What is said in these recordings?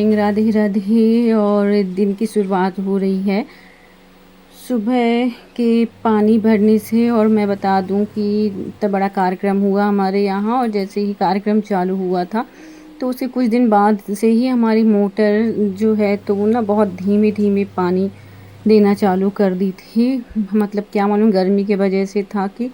Morning, Radhe Radhe. और दिन की शुरुआत हो रही है सुबह के पानी भरने से। और मैं बता दूं कि इतना बड़ा कार्यक्रम हुआ हमारे यहाँ, और जैसे ही कार्यक्रम चालू हुआ था तो उसके कुछ दिन बाद से ही हमारी मोटर जो है तो वो ना बहुत धीमे धीमे पानी देना चालू कर दी थी। मतलब क्या मालूम गर्मी की वजह से था कि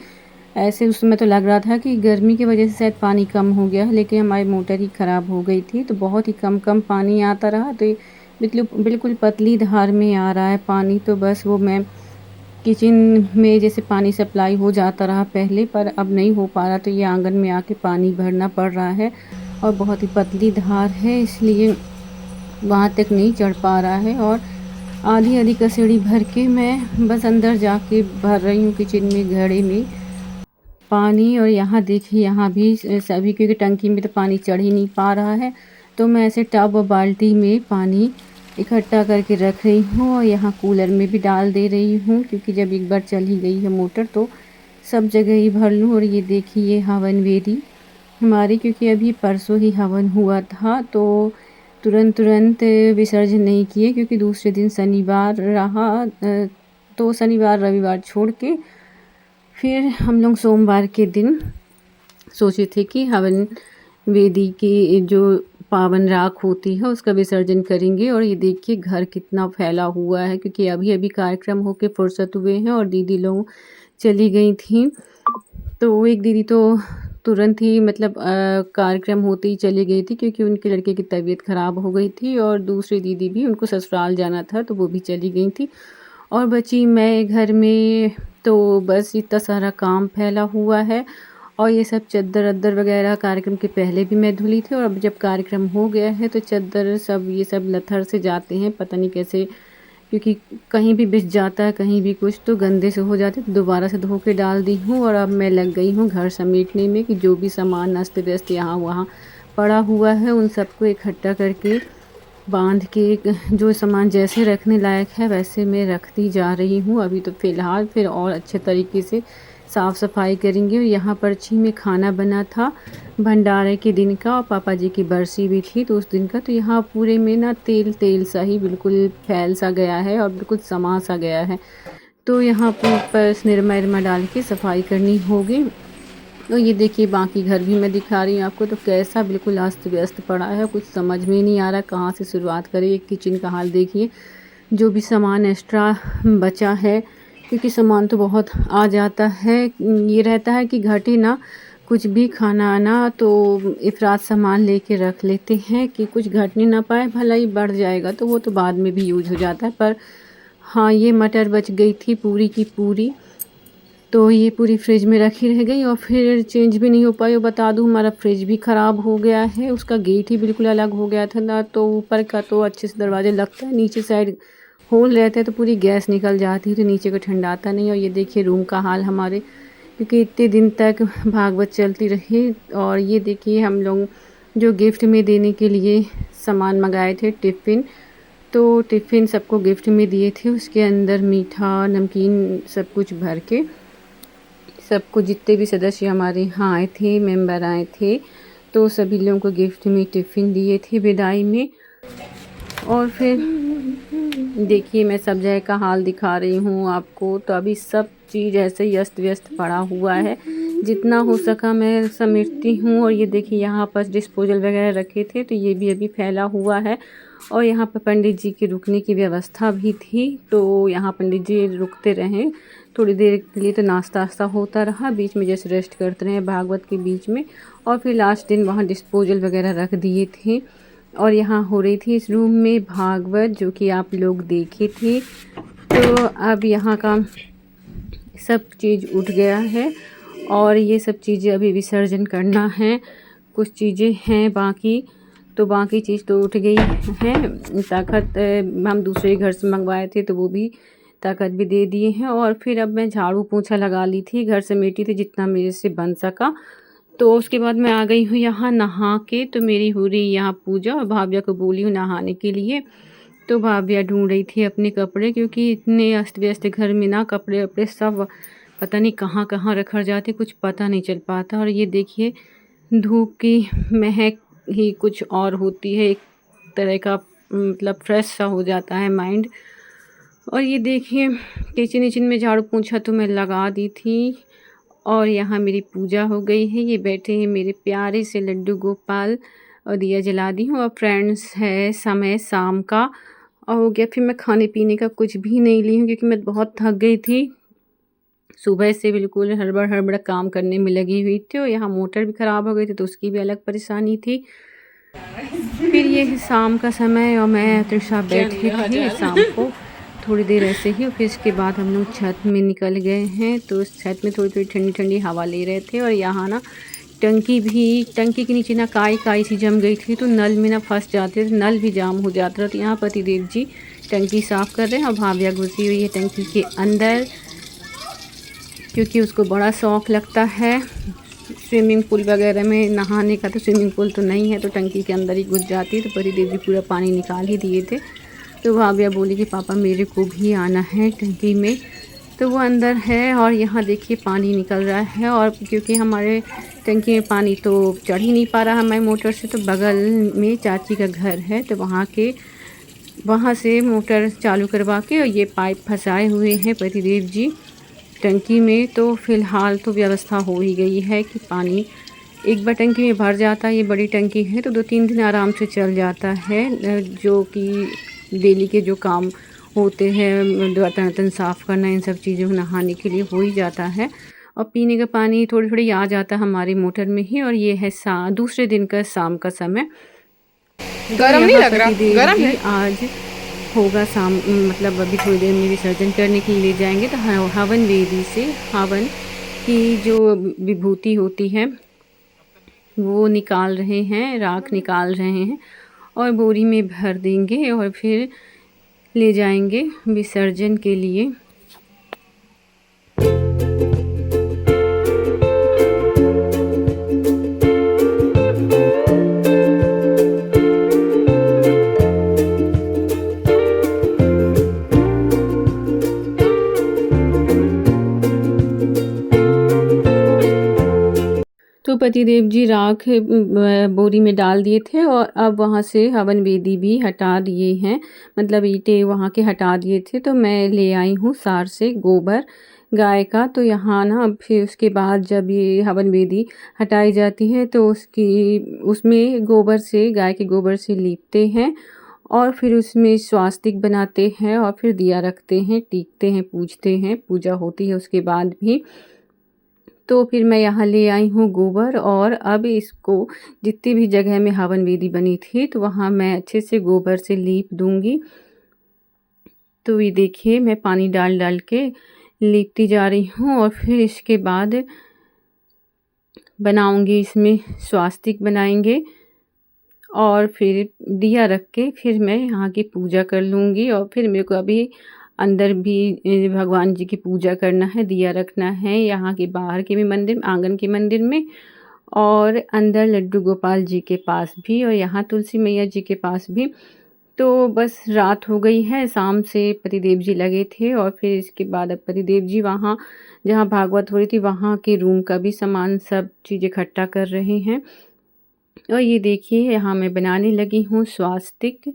ऐसे उसमें तो लग रहा था कि गर्मी की वजह से शायद पानी कम हो गया, लेकिन हमारी मोटर ही ख़राब हो गई थी। तो बहुत ही कम कम पानी आता रहा, तो ये बिल्कुल बिल्कुल पतली धार में आ रहा है पानी। तो बस वो मैं किचन में जैसे पानी सप्लाई हो जाता रहा पहले, पर अब नहीं हो पा रहा, तो ये आंगन में आके पानी भरना पड़ रहा है। और बहुत ही पतली धार है, इसलिए वहाँ तक नहीं चढ़ पा रहा है। और आधी आधी कसेड़ी भर के मैं बस अंदर जाके भर रही हूँ किचन में घड़े में पानी। और यहाँ देखिए यहाँ भी सभी, क्योंकि टंकी में तो पानी चढ़ ही नहीं पा रहा है, तो मैं ऐसे टब और बाल्टी में पानी इकट्ठा करके रख रही हूँ। और यहाँ कूलर में भी डाल दे रही हूँ, क्योंकि जब एक बार चल ही गई है मोटर तो सब जगह ही भर लूँ। और ये देखिए ये हवन वेदी हमारी, क्योंकि अभी परसों ही हवन हुआ था तो तुरंत तुरंत विसर्जन नहीं किए, क्योंकि दूसरे दिन शनिवार रहा। तो शनिवार रविवार छोड़ के फिर हम लोग सोमवार के दिन सोचे थे कि हवन वेदी की जो पावन राख होती है उसका विसर्जन करेंगे। और ये देखिए घर कितना फैला हुआ है, क्योंकि अभी अभी कार्यक्रम होके फुर्सत हुए हैं और दीदी लोग चली गई थी। तो एक दीदी तो तुरंत ही मतलब कार्यक्रम होते ही चली गई थी, क्योंकि उनके लड़के की तबीयत ख़राब हो गई थी। और दूसरी दीदी भी, उनको ससुराल जाना था तो वो भी चली गई थी। और बची मैं घर में, तो बस इतना सारा काम फैला हुआ है। और ये सब चद्दर अद्दर वगैरह कार्यक्रम के पहले भी मैं धुली थी, और अब जब कार्यक्रम हो गया है तो चद्दर सब ये सब लथड़ से जाते हैं, पता नहीं कैसे, क्योंकि कहीं भी बिछ जाता है, कहीं भी कुछ तो गंदे से हो जाते, तो दोबारा से धो के डाल दी हूँ। और अब मैं लग गई हूँ घर समेटने में, कि जो भी सामान अस्त व्यस्त यहाँ वहाँ पड़ा हुआ है उन सबको इकट्ठा करके बांध के, जो सामान जैसे रखने लायक है वैसे मैं रखती जा रही हूँ अभी। तो फ़िलहाल फिर और अच्छे तरीके से साफ़ सफाई करेंगे। और यहाँ पर्ची में खाना बना था भंडारे के दिन का, और पापा जी की बरसी भी थी तो उस दिन का। तो यहाँ पूरे में ना तेल तेल सा ही बिल्कुल फैल सा गया है और बिल्कुल समा सा गया है। तो यहाँ पर निरमा विरमा डाल के सफाई करनी होगी। तो ये देखिए बाकी घर भी मैं दिखा रही हूँ आपको, तो कैसा बिल्कुल अस्त व्यस्त पड़ा है, कुछ समझ में नहीं आ रहा कहाँ से शुरुआत करें। एक किचन का हाल देखिए, जो भी सामान एक्स्ट्रा बचा है, क्योंकि सामान तो बहुत आ जाता है। ये रहता है कि घटे ना कुछ भी खाना आना, तो इफ़रात सामान लेके रख लेते हैं कि कुछ घटने ना पाए, भला ही बढ़ जाएगा तो वो तो बाद में भी यूज हो जाता है। पर हाँ, ये मटर बच गई थी पूरी की पूरी, तो ये पूरी फ्रिज में रखी रह गई और फिर चेंज भी नहीं हो पाई। और बता दूँ हमारा फ्रिज भी ख़राब हो गया है, उसका गेट ही बिल्कुल अलग हो गया था ना, तो ऊपर का तो अच्छे से दरवाज़ा लगता है, नीचे साइड होल रहता है तो पूरी गैस निकल जाती है, तो नीचे को ठंडाता नहीं। और ये देखिए रूम का हाल हमारे, क्योंकि इतने दिन तक भागवत चलती रही। और ये देखिए हम लोग जो गिफ्ट में देने के लिए सामान मंगाए थे टिफ़िन, तो टिफ़िन सबको गिफ्ट में दिए थे, उसके अंदर मीठा नमकीन सब कुछ भर के सबको, जितने भी सदस्य हमारे यहाँ आए थे, मेंबर आए थे, तो सभी लोगों को गिफ्ट में टिफ़िन दिए थे विदाई में। और फिर देखिए मैं सब जगह का हाल दिखा रही हूँ आपको, तो अभी सब चीज़ ऐसे ही अस्त व्यस्त पड़ा हुआ है, जितना हो सका मैं समेटती हूँ। और ये देखिए यहाँ पर डिस्पोजल वगैरह रखे थे तो ये भी अभी फैला हुआ है। और यहाँ पर पंडित जी के रुकने की व्यवस्था भी थी, तो यहाँ पंडित जी रुकते रहे थोड़ी देर के लिए, तो नाश्ता वास्ता होता रहा, बीच में जैसे रेस्ट करते रहे भागवत के बीच में। और फिर लास्ट दिन वहाँ डिस्पोजल वगैरह रख दिए थे। और यहाँ हो रही थी इस रूम में भागवत, जो कि आप लोग देखे थे। तो अब यहाँ का सब चीज़ उठ गया है, और ये सब चीज़ें अभी विसर्जन करना है। कुछ चीज़ें हैं बाकी, तो बाकी चीज़ तो उठ गई हैं। ताकत हम दूसरे घर से मंगवाए थे तो वो भी ताकत भी दे दिए हैं। और फिर अब मैं झाड़ू पोछा लगा ली थी, घर समेटी थी जितना मेरे से बन सका। तो उसके बाद मैं आ गई हूँ यहाँ नहा के, तो मेरी हो रही यहाँ पूजा, और भाव्या को बोली हूँ नहाने के लिए। तो भाव्या ढूंढ रही थी अपने कपड़े, क्योंकि इतने अस्त व्यस्त घर में ना कपड़े वपड़े सब पता नहीं कहाँ कहाँ रखा जाते, कुछ पता नहीं चल पाता। और ये देखिए धूप की महक ही कुछ और होती है, तरह का मतलब फ्रेश सा हो जाता है माइंड। और ये देखिए किचन विचन में झाड़ू पोंछा तो मैं लगा दी थी और यहाँ मेरी पूजा हो गई है। ये बैठे हैं मेरे प्यारे से लड्डू गोपाल और दिया जला दी हूँ। और फ्रेंड्स है समय शाम का और हो गया। फिर मैं खाने पीने का कुछ भी नहीं ली हूँ क्योंकि मैं बहुत थक गई थी, सुबह से बिल्कुल हड़बड़ हड़बड़ काम करने में लगी हुई थी। और यहाँ मोटर भी ख़राब हो गई थी तो उसकी भी अलग परेशानी थी। फिर ये शाम का समय और मैं तृषा बैठे थे शाम को थोड़ी देर ऐसे ही। और फिर इसके बाद हम लोग छत में निकल गए हैं। तो उस छत में थोड़ी थोड़ी ठंडी ठंडी हवा ले रहे थे। और यहाँ ना टंकी के नीचे ना काई सी जम गई थी तो नल में ना फंस जाते थे, नल भी जाम हो जाता था। तो यहाँ पतिदेव जी टंकी साफ़ कर रहे हैं और भाभिया घुसी हुई है टंकी के अंदर क्योंकि उसको बड़ा शौक़ लगता है स्विमिंग पूल वगैरह में नहाने का। तो स्विमिंग पूल तो नहीं है तो टंकी के अंदर ही घुस जाती है। तो पतिदेव जी पूरा पानी निकाल ही दिए थे। तो भाभिया बोली कि पापा मेरे को भी आना है टंकी में। तो वो अंदर है और यहाँ देखिए पानी निकल रहा है। और क्योंकि हमारे टंकी में पानी तो चढ़ ही नहीं पा रहा हमारे मोटर से, तो बगल में चाची का घर है तो वहाँ से मोटर चालू करवा के और ये पाइप फंसाए हुए हैं पतिदेव जी टंकी में। तो फ़िलहाल तो व्यवस्था हो ही गई है कि पानी एक बार टंकी में भर जाता है, ये बड़ी टंकी है तो 2-3 दिन आराम से चल जाता है। जो कि डेली के जो काम होते हैं बर्तन वर्तन साफ़ करना, इन सब चीज़ों को नहाने के लिए हो ही जाता है। और पीने का पानी थोड़ी थोड़ी आ जाता है हमारी मोटर में ही। और ये है दूसरे दिन का शाम का समय। गरम नहीं लग रहा? गरम है। आज होगा शाम, मतलब अभी थोड़ी देर में विसर्जन करने के लिए ले जाएंगे। तो हवन वेदी से हवन की जो विभूति होती है वो निकाल रहे हैं, राख निकाल रहे हैं और बोरी में भर देंगे और फिर ले जाएंगे विसर्जन के लिए। तो पतिदेव जी राख बोरी में डाल दिए थे और अब वहाँ से हवन वेदी भी हटा दिए हैं, मतलब ईंटें वहाँ के हटा दिए थे। तो मैं ले आई हूँ सार से गोबर गाय का। तो यहाँ ना फिर उसके बाद जब ये हवन वेदी हटाई जाती है तो उसमें गोबर से, गाय के गोबर से लीपते हैं और फिर उसमें स्वास्तिक बनाते हैं और फिर दिया रखते हैं, टीकते हैं, पूजते हैं, पूजा होती है उसके बाद भी। तो फिर मैं यहाँ ले आई हूँ गोबर और अब इसको जितनी भी जगह में हवन वेदी बनी थी तो वहाँ मैं अच्छे से गोबर से लीप दूँगी। तो ये देखिए मैं पानी डाल डाल के लीपती जा रही हूँ और फिर इसके बाद बनाऊँगी, इसमें स्वास्तिक बनाएंगे और फिर दिया रख के फिर मैं यहाँ की पूजा कर लूँगी। और फिर मेरे को अभी अंदर भी भगवान जी की पूजा करना है, दिया रखना है यहाँ के बाहर के भी मंदिर, आंगन के मंदिर में और अंदर लड्डू गोपाल जी के पास भी और यहाँ तुलसी मैया जी के पास भी। तो बस रात हो गई है, शाम से पतिदेव जी लगे थे और फिर इसके बाद अब पतिदेव जी वहाँ जहाँ भागवत हो रही थी वहाँ के रूम का भी सामान सब चीज़ इकट्ठा कर रहे हैं। और ये देखिए यहाँ मैं बनाने लगी हूँ स्वास्तिक।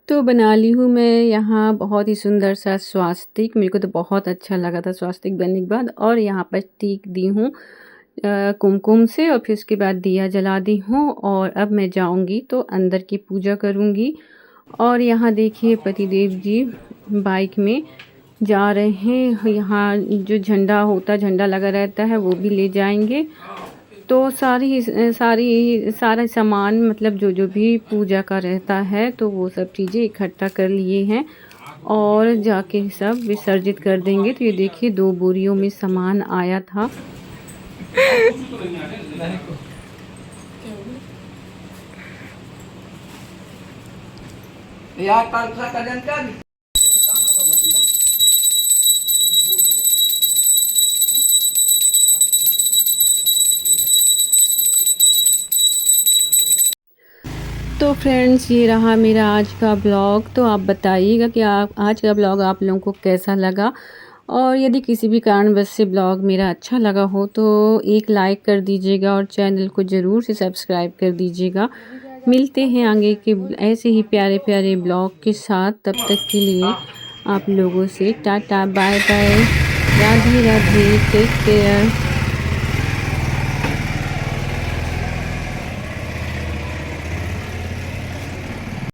तो बना ली हूँ मैं यहाँ बहुत ही सुंदर सा स्वास्तिक, मेरे को तो बहुत अच्छा लगा था स्वास्तिक बनने के बाद। और यहाँ पर टीक दी हूँ कुमकुम से और फिर उसके बाद दिया जला दी हूँ और अब मैं जाऊँगी तो अंदर की पूजा करूँगी। और यहाँ देखिए पतिदेव जी बाइक में जा रहे हैं, यहाँ जो झंडा होता, झंडा लगा रहता है वो भी ले जाएंगे। तो सारा सामान मतलब जो भी पूजा का रहता है तो वो सब चीज़ें इकट्ठा कर लिए हैं और जाके सब विसर्जित कर देंगे। तो ये देखिए 2 बोरियों में सामान आया था। तो फ्रेंड्स ये रहा मेरा आज का ब्लॉग। तो आप बताइएगा कि आप आज का ब्लॉग आप लोगों को कैसा लगा, और यदि किसी भी कारणवश से ब्लॉग मेरा अच्छा लगा हो तो एक लाइक कर दीजिएगा और चैनल को ज़रूर से सब्सक्राइब कर दीजिएगा। मिलते हैं आगे के ऐसे ही प्यारे प्यारे ब्लॉग के साथ। तब तक के लिए आप लोगों से tata bye bye, Radhe Radhe, take care.